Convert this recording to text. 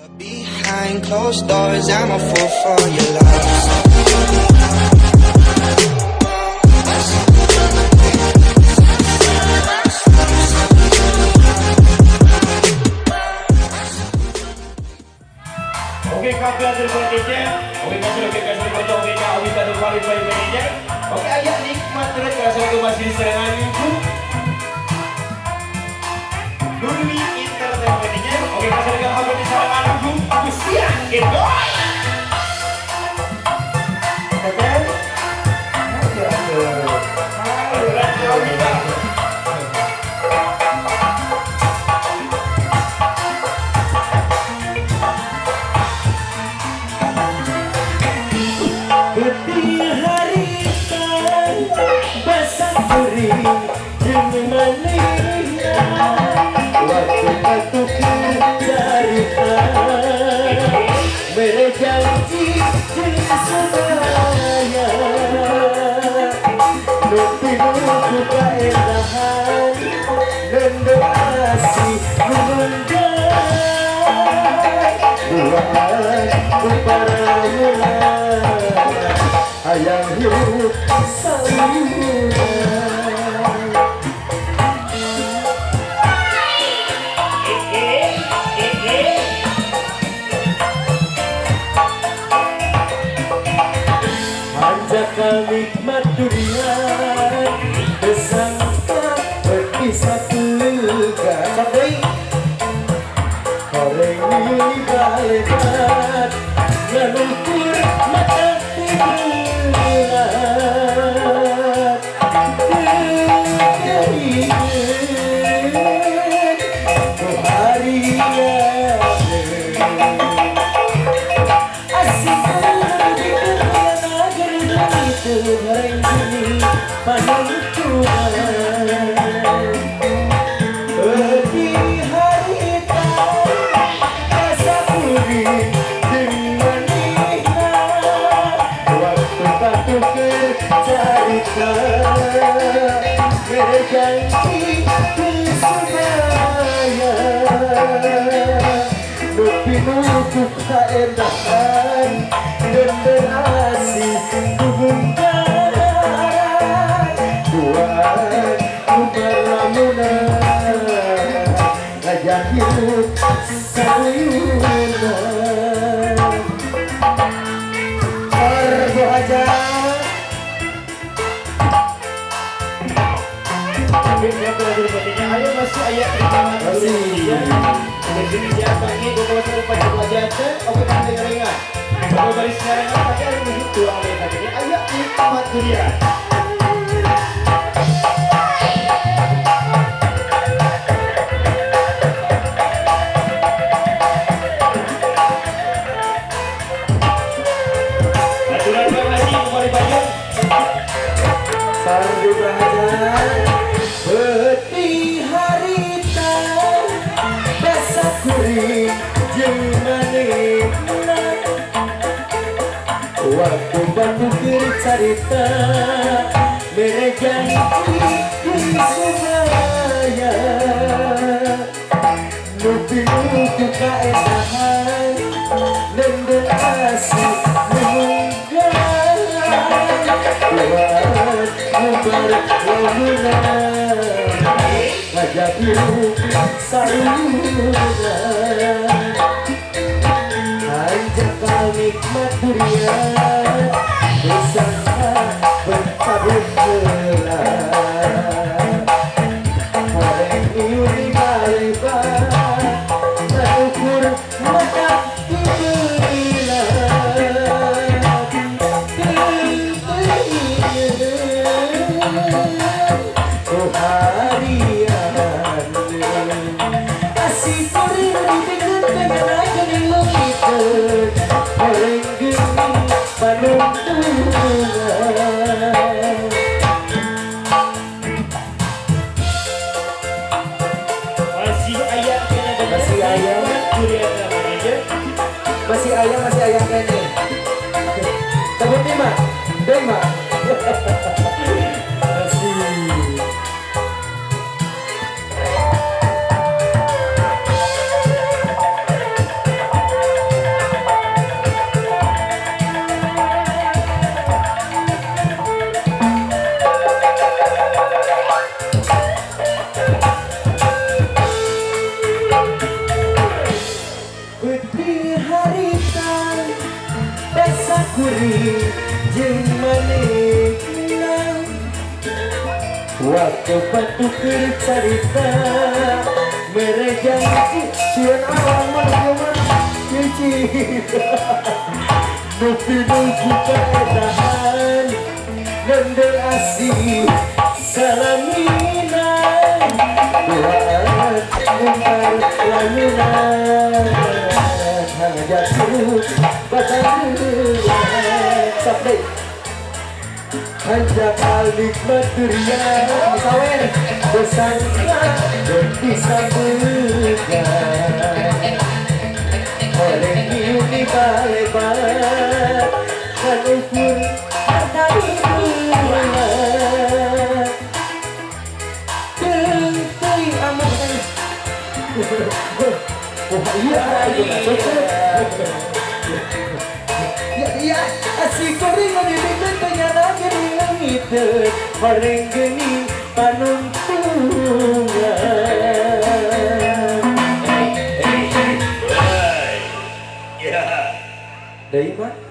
Behind closed doors, I'm a fool for your love. Oke, kakak terbaiknya. Oke, kasih foto. Oke, kak, kita terbalik baik-baiknya. Oke, ayah nikmat terus kalau saya masih serangan itu. Dumi entertainmentnya. Oke, kasih lagi apa di serangan itu. Usian, gitu. Oke. Ayang hidup sayuran Anjakan nikmat durian Bersangka berpisah keluarga Sampai Koreng ini balebat Ngelukur mata keendahan dan berasi hubungan buat kumalamunan ngajak hidup sayuran Argo aja ayo masih ayat Jadi siapa ini gue lupa coba jatuh. Oke, kita dengar. Coba baris sekarang pakai ada begitu oleh tadi. Ayo nikmat durian. Aturan Bang Haji kembali baju. Sardu Raja Beti harita Basa kuring Jemanena Waktu batu cerita Mereka di Surabaya Nupi-nupi kaedahan Nenden asik menunggang Buat mubarak lamunan Ngajak hidup sayuran Anjakan nikmat durian Bersama bertabur gelar Koreng ini balebat Terukur mata masih ayam kene. Sebut lima, Dema. kuring jeung manehna waktu patuker carita merejang sieun alam mah kici nupi nuju kaedahan nendel asih salamina doaan umar lamunan jatuh bakalan sampai hanya alik material sawer bersangka dan bisa bergan oleh ini balebar dan ukur harta dunia tentui amat oh iya ya asik koring di bibir tanya geuning langit bareng geuning panuntungan deui mah